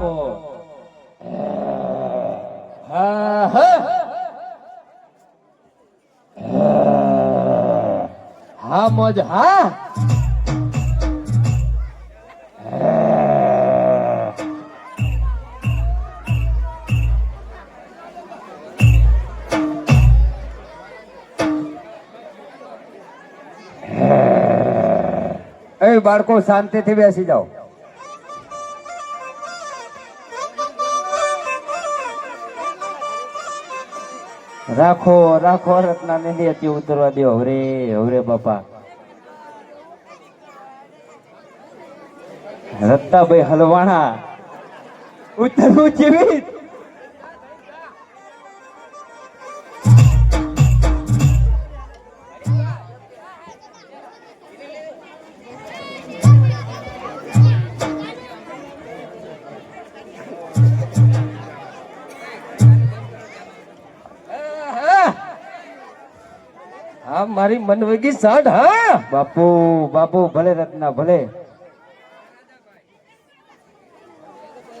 રાખો હા હા હા મોજ હા એ બાળકો શાંતિથી બેસી જાઓ. રાખો રાખો રત્ના ને હતી ઉતરવા દો. હવરે હવરે બાપા રત્તાભાઈ હલવાણા ઉતરવું જીવિત. હા મારી મનવગી સાઠ. હા બાપુ બાપુ ભલે રત્ના ભલે.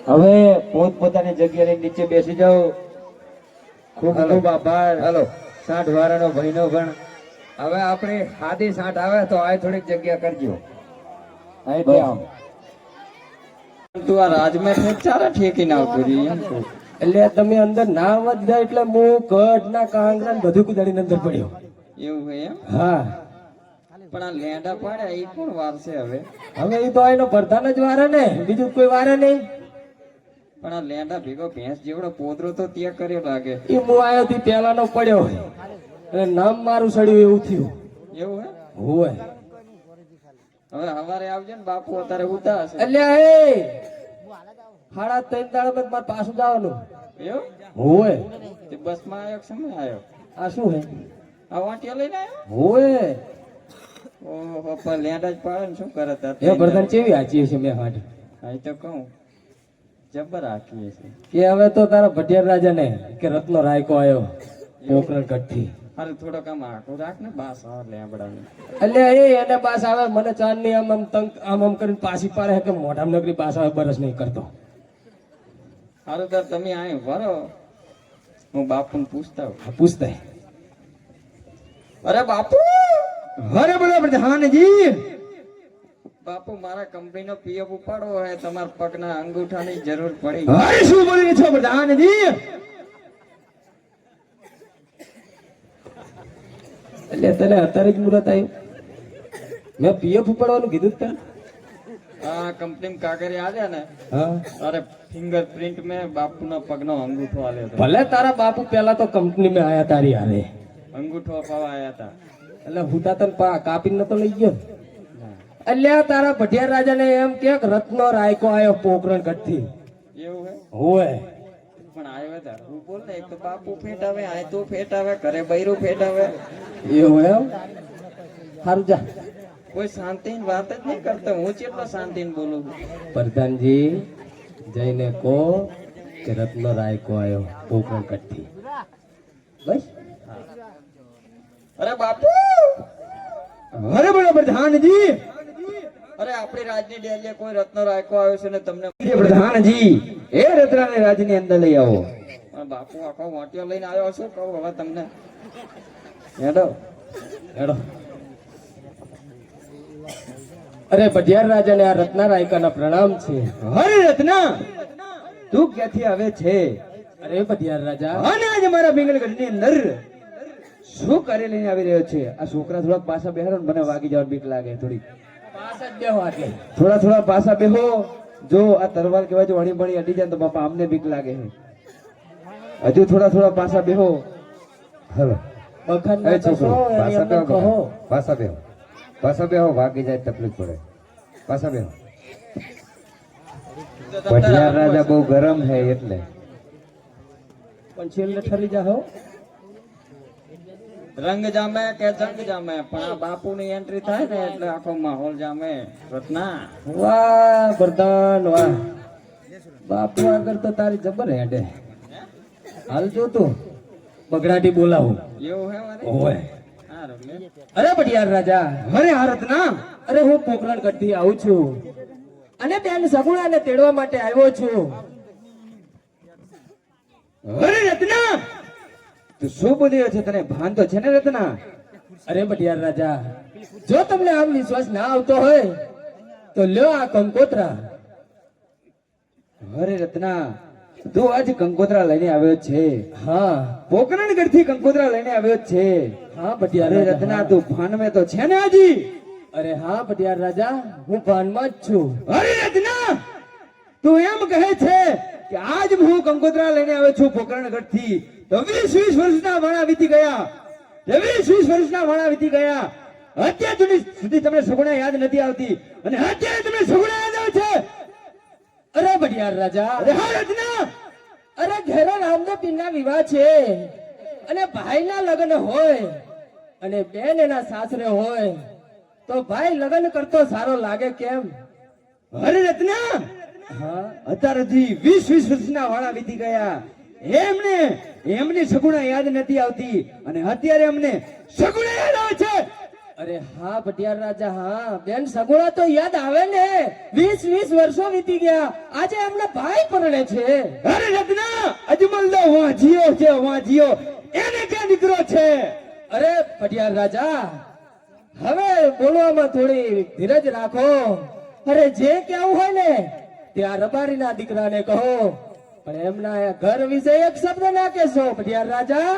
હવે પોત પોતાની જગ્યાએ નીચે બેસી જાઓ. ખૂબ ખૂબ આભાર. હાલો સાઠ વાળાનો ભાઈનો પણ હવે આપણે હાદી સાઠ આવે તો આ થોડીક જગ્યા કરજો. તું આ રાજમાં ચારા ઠેકી ના આવતું એટલે તમે અંદર ના આવત જાય એટલે હું કટ ના કાંગરા બધું કુદાડીને અંદર પડ્યો. એવું હે એમ? હા પણ આ લેંડા પાડ્યા એ કોણ વાર છે હવે? હવે એ તો એનો પ્રધાન જ વારે ને, બીજું કોઈ વારે નહીં. પણ આ લેંડા ભેગો ભેંસ જેવડો પોદરો તો ત્યાં કર્યો લાગે. એ હું આવ્યો થી પેલાનો પડ્યો એટલે નામ મારું સડ્યું એવું થયું. એવું હે? હોય. હવે હવારે આવજો ને બાપુ અત્યારે ઉતા હશે. એટલે એ 3:30 દાડા મારે પાછું જવાનું. એવું? હોય. તે બસ માં આવ્યો સમય આવ્યો. આ શું હે? આ વાટિયા લઈને આવ્યો? હોય. ઓહો પણ લેંડા જ પાડે ને શું કરે તાર? એ બરદાન કેવી આચી છે મેં હાટ. હા તો કહું જબર આખી છે. કે હવે તો તારા ભટિયાર રાજા ને કે રત્નો રાયકો આવ્યો પોકરણ કઠી. અરે થોડોક આમ આખું રાખ ને બાસ આવે લેબડાને. એટલે એને બાસ આવે મને ચાંદ ની આમ આમ તંગ આમ કરીને પાછી પાડે કે મોઢામ નગરી પાસ આવે બરસ નહીં કરતો. હારું તાર તમે આય વરો હું બાપુને પૂછતા હું. પૂછતા. અરે બાપુ. અરે બોલો પ્રધાનજી. બાપુ મારા કંપનીનો પીએફ ઉપાડવો હોય તમારા પગના અંગૂઠાની જરૂર પડી. અરે શું બોલી છો પ્રધાનજી? એટલે તને અત્યારે જ મુરત આવ્યું? મેં પીએફ ઉપાડવાનું કીધું તને? હા કંપની કાગરે આવ્યા ને. હા અરે ફિંગરપ્રિન્ટ મેં બાપુના પગનો અંગૂઠો આલ્યો હતો. ભલે તારા બાપુ પેલા તો કંપની માં આયા તારી હારે અંગૂઠો અપાવા આયા હતા. એટલે હું તને કાપી નતો લઈ ગયો. અલ્યા તારા ભટિયાર રાજા ને એમ કે રત્નો રાયકો આવ્યો પોકરણ કઠથી. એવું હે? હોય. પણ આવ્યો હતા હું બોલ ને એક તો બાપુ ફેટ આવે આ તો ફેટ આવે ઘરે બૈરું ફેટ આવે. એવું એમ? સારું જા. કોઈ શાંતિની વાત જ નહીં કરતો. હું કેટલો શાંતિને બોલું છું. પ્રધાનજી જઈને કહો કે રત્નો રાયકો આવ્યો પોકરણ કઠથી. બસ. અરે બાપુ. અરે બોલો પ્રધાનજી. અરે આપણી રાજની ડેલીએ કોઈ રત્નો રાયકો આવ્યો છે ને તમને પ્રધાનજી એ રત્નાને રાજની અંદર લઈ આવો. બાપુ આખો વાટિયો લઈને આવ્યો શું કહું હવે તમને. હેડો હેડો. અરે ભટિયાર રાજાને આ રત્ના રાયકાના પ્રણામ છે. અરે રત્ના તું ક્યાંથી આવે છે? અરે ભટિયાર રાજા અને આજે મારા બેંગલગઢની અંદર શું કરી લઈને આવી રહ્યો છે? આ છોકરા થોડા પાછા બેહારો ને મને વાગી જવા બીક લાગે. થોડી થોડા થોડા પાછા બેહો. જો આ તરવાર કેવાય જો વણી ભણી અડી જાય તો બાપા અમને બીક લાગે છે. હજુ થોડા થોડા પાછા બેહો. હલો પાછા બેહો પાછા બેહો. વાગી જાય તકલીફ પડે. પાછા બેહો. ભટિયાર રાજા બહુ ગરમ છે એટલે પણ છેલ્લે ઠરી જાઓ. રંગ જામે કે જંગ જામે પણ આ બાપુ ની એન્ટ્રી થાય ને એટલે આખો માહોલ જામે. રત્ના વાહ પ્રધાન વાહ. બાપુ આગળ તો તારી જબર હેડે. હાલ જો તું બગડાટી બોલાવું. એવું હે? ઓય અરે ભટિયાર રાજા. અરે આ રત્ના. અરે હું પોકરણ કઠથી આવું છું અને બેન સગુણાને તેડવા માટે આવ્યો છું. અરે રત્ના, તું શું બોલી રહ્યો છે? તને ભાન તો છે ને રત્ના? અરે પટિયાર રાજા, જો તમને આમ વિશ્વાસ ના આવતો હોય તો લ્યો આ કંકોત્રા. અરે રત્ના, તું આજ કંકોત્રા લઈને આવ્યો છે? હા પોકરણગઢ થી કંકોત્રા લઈને આવ્યો છે? હા પટિયાર અરે રાજા, રત્ના, હા. તું ભાન में તો છે ને હજી? અરે હા પટિયાર રાજા, હું ભાનમાં જ છું. અરે રત્ના, તું એમ કહે છે કે આજ હું કંકોત્રા લઈને આવ્યો છું પોકરણગઢ થી, તો 20 વર્ષના વાણા વીતી ગયા. 20 વર્ષના વાણા વીતી ગયા. અત્યાર સુધી તમને સગુણા યાદ નથી આવતી, અને અત્યારે તમને સગુણા યાદ આવે છે? અરે પટિયાર રાજા, અરે હા રત્ના, અરે ઘેરો રામદેવ પીરના વિવાહ છે, અને ભાઈના લગ્ન હોય અને બેન એના સાસરે હોય, તો ભાઈ લગ્ન કરતો સારો લાગે કેમ? અરે રત્ના, હા અત્યાર સુધી 20 વર્ષના વાળા વીતી ગયા. એમને સગુણા યાદ નથી આવતી, અને અત્યારે અમને સગુણા યાદ આવે છે. અરે હા પટિયાર રાજા, હા બેન સગુણા તો યાદ આવે ને. 20 વર્ષો વીતી ગયા, આજે એમને ભાઈ પરણે છે. અરે રત્ના, અજમલ તો વાંજીયો છે, વાંજીયો. એને ક્યાં દીકરો છે? અરે પટિયાર રાજા, હવે બોલવામાં થોડી ધીરજ રાખો. અરે જે કહેવું હોય ને તે આ રબારીના દીકરાને કહો, પણ એમના ઘર વિશે એક શબ્દ ના કહેશો પટિયાર રાજા.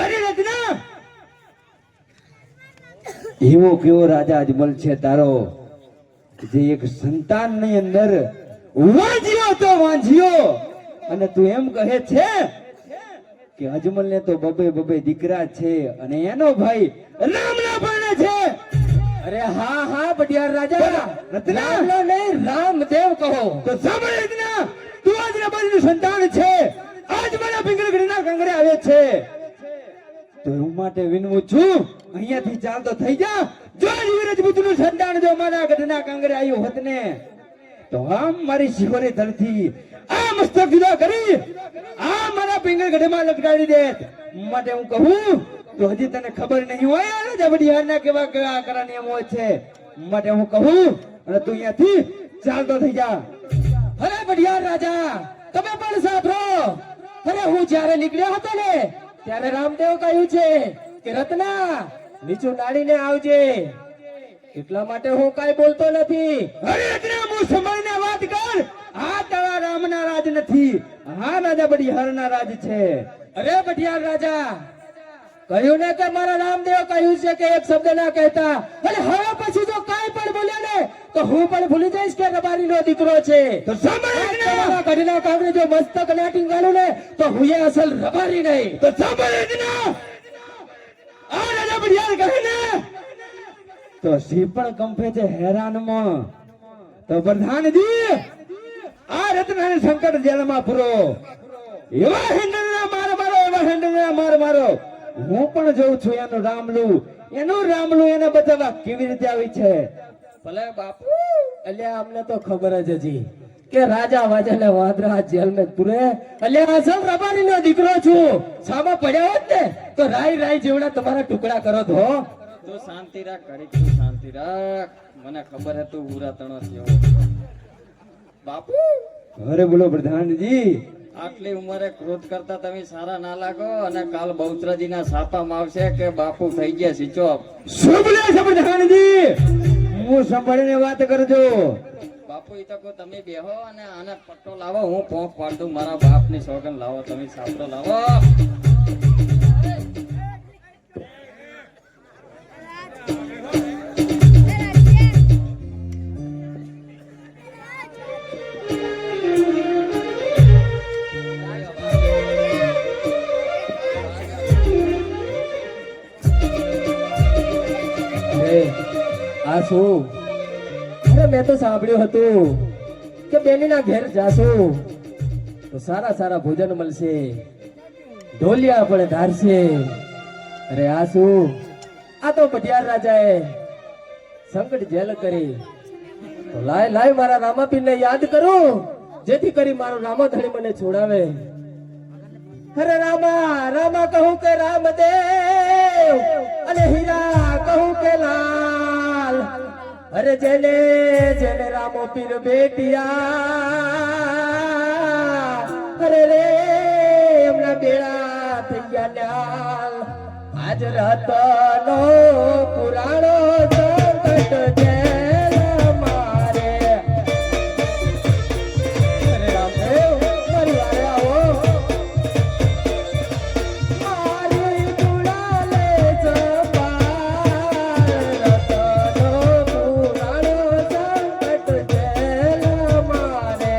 અરે રત્ના, એવો કેવો રાજા અજમલ છે તારો, જે એક સંતાનની અંદર વાંજ્યો તો વાંજ્યો, અને તું એમ કહે છે કે અજમલ ને તો બબે દીકરા છે, અને એનો ભાઈ રામના પરણે છે. અરે હા હા પટિયાર રાજા, રત્ના! રામનો નહીં રામદેવ કહો. તો સાંભળ રત્ના, તું આજ રબારીનું સંતાન છે, આજ મારા પિંગળગઢના કાંગરે આવે છે, તો હું માટે વિનવું છું, અહીંયાથી ચાલતો થઈ જા. જો રજપૂતનું સંતાન જો મારા ગઢના કાંગરે આવ્યું હોત ને, તો આમ મારી શિખોરી ધરતી આ મસ્તક જુદા કરી આ મારા પિંગળગઢમાં લટકાવી દેત. માટે હું કહું તો હજી તને ખબર નહીં હોય આ રાજા વડિયારના કેવા કેવા આકરા નિયમો છે. માટે હું કહું, અને તું અહીંયાથી ચાલતો થઈ જા. અરે પટિયાર રાજા, તમે પણ સાંભળો. અરે હું જ્યારે નીકળ્યો હતો ને ત્યારે રામદેવ કહ્યું છે કે રત્ના નીચું નાડીને આવજે, એટલા માટે હું કાંઈ બોલતો નથી. અરે રત્ના, હું સંભાળીને વાત કર. આ તારા રામના રાજ નથી, આ રાજા બડિહારના રાજ છે. અરે પટિયાર રાજા, કહ્યું ને કે મારા રામદેવ કહ્યું છે કે એક શબ્દ ના કહેતા, અને હવે પછી જો કાંઈ પણ બોલ્યા ને તો હું પણ ભૂલી જઈશ કે રબારીનો દીકરો છે. તો સાંભળ રત્ના, તમારા ગઢના કાંગરે જો મસ્તક ના ટીંગાડું ને તો હું એ અસલ રબારી નહીં. તો સાંભળ રત્ના, આ રાજા બડિયાર કહે ને તો સિંહ પણ કંપે છે હેરાનમાં. તો પ્રધાનજી, આ રત્નાને સંકટ જેલમાં પૂરો. એવા હેન્ડલના માર મારો, એવા હેન્ડલના માર મારો. હું પણ જોઉં છું એનું રામલું એને બચાવવા કેવી રીતે આવી છે. ભલે બાપુ, અલ્યા અમને તો ખબર જ હતી કે રાજા વાજા ને વાંદરા જેલ में પૂરે. અલ્યા અસલ રબારીનો દીકરો છું. સામા પડ્યા હોત ને તો રાઈ જેવડા તમારા ટુકડા કરો તો. તું શાંતિ રાખ, ઘડીક તું શાંતિ રાખ. મને ખબર હે તું પૂરા તણો થયો. બાપુ, અરે બોલો પ્રધાનજી. આટલી ઉંમરે ક્રોધ કરતા તમે સારા ના લાગો, અને કાલ બહુચરાજીના છાપામાં આવશે કે બાપુ થઈ ગયા સિચોપ. શું બોલ્યા છે પ્રધાનજી? હું સંભાળીને વાત કરજો. બાપુ એ તો કહો તમે બેહો, અને આને પટ્ટો લાવો, હું પોંખ પાડ દઉં. મારા બાપની સોગન લાવો, તમે સાપડો લાવો. આ શું? અરે મેં તો સાંભળ્યું હતું કે બેનીના ઘેર જાશું તો સારા સારા ભોજન મળશે, ઢોલિયા પણ ધારશે. અરે આ શું? આ તો પટિયાર રાજાએ સંકટ જેલ કરી. તો લાય મારા રામાપીરને યાદ કરું, જેથી કરી મારો રામાધણી મને છોડાવે. અરે રામા કહું કે રામદેવ, અને હીરા કહું કે લાલ. અરે જેને જેને રામો પીર બેટિયા, અરે રે એમના બેડા થઈ ગયા ન્યાલ આજ રતનો પુરાણો સંકટ જેલ મારે અરે રામદેવ મારી વારે આવો મારી ગુલાલે જપાર રતનો પુરાણો સંકટ જેલ મારે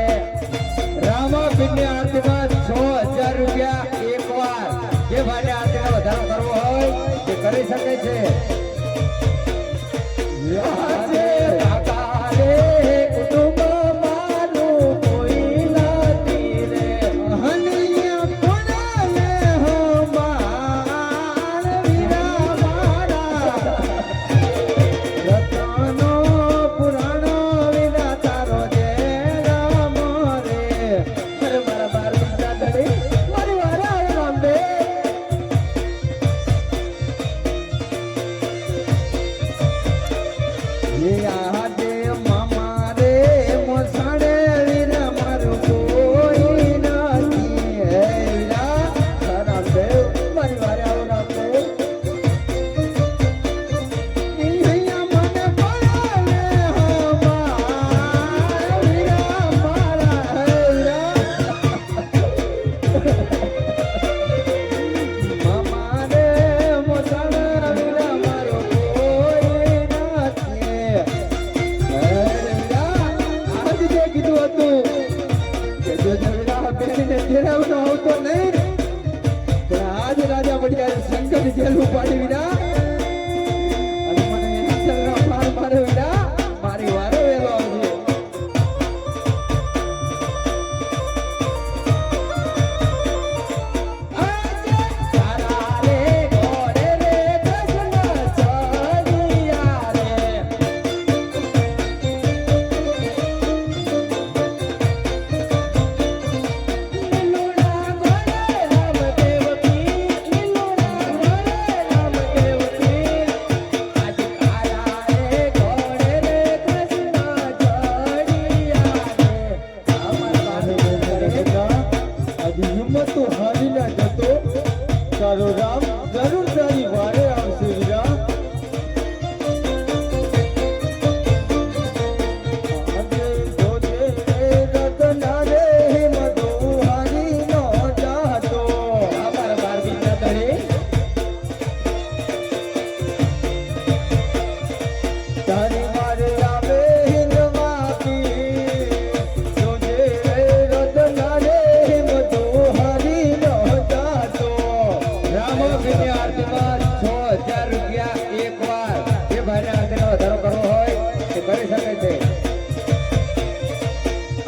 રામાપીરની આરતીમાં 6000 રૂપિયા એકવાર જે ભાઈને આરતીનો વધારો કરવો હોય તે કરી શકે છે. આજે કાકારે કુટુંબ મારું કોઈ નથી રે હનિયા કોનાલે હમાર વીરા મારા રતનો પુરાણો વિના તારો જેલા મોરે. અરે મારા બાર બીજા ધણી મારી વારે આવે રામદેવ એ આજે મામા રે મોસાડે વીરા મારું કોઈ નથી. હે વીરા રામદેવ મારી વારે આવો રામદેવ અહીંયા મને બોલાવે હમાર વીરા મારા. હે વીરા મામા રે મોસાડે વીરા મારું કોઈ નથી. હે વીરા આજ જે કીધું હતું કે જો વીરા બેનને તેરાવનો આવતો નહીં પણ આજ રાજા વડિયા સંકટ જેલ ઉપાડી વીરા અને મને એના ચરણો માર મારે વીરા મારી વારે વેલો આવજો. તારા રે ઘોડે રે કૃષ્ણ ચડિયા રે લીલુડા ઘોડે રામદેવ પીર લીલુડા ઘોડે રામદેવ પીર આજ તારા રે ઘોડે રે કૃષ્ણ ચડિયા રે અમાર આજે હિંમત તો હારી ના જતો તારો રામ જરૂર તારી વારે આવશે વીરા. આજે જોજે રતના રે હિંમતો હારી નો જાતો. અમાર બાર બીજા ધણી તારી વારે આવે હિંદવાપી જોજે રતના રે હિંમતો હારી નો જાતો. રામાપીરની આરતીમાં 6000 રૂપિયા એકવાર જે ભાઈને આરતીનો વધારો કરવો હોય તે કરી શકે છે.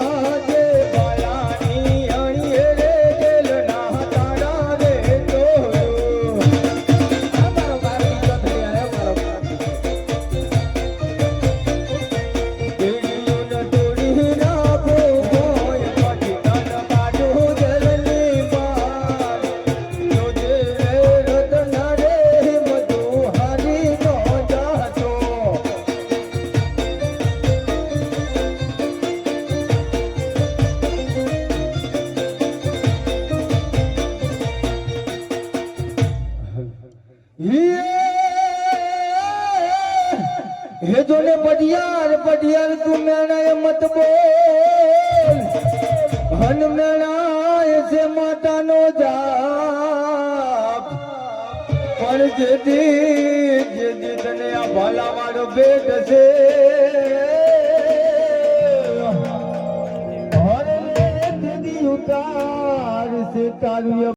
આજે બાલાની અણીએ રે જેલના તાળા રે તોડ્યું. અમારો બાર બીજો ધણી આયો મારો દેડીઓને તોડી નાખો કોઈ પછી તન કાઢું જલની બાર. જોજે રતના રે હિંમતો હારી નો જાતો. હે જોને પડિયાર તું મેણાય મત બોલ હન મેણાય છે માતાનો જાપ પણ જેદી તને આ ભાલાવાળો ભેટ છે હરે તેદી ઉતાર છે તારું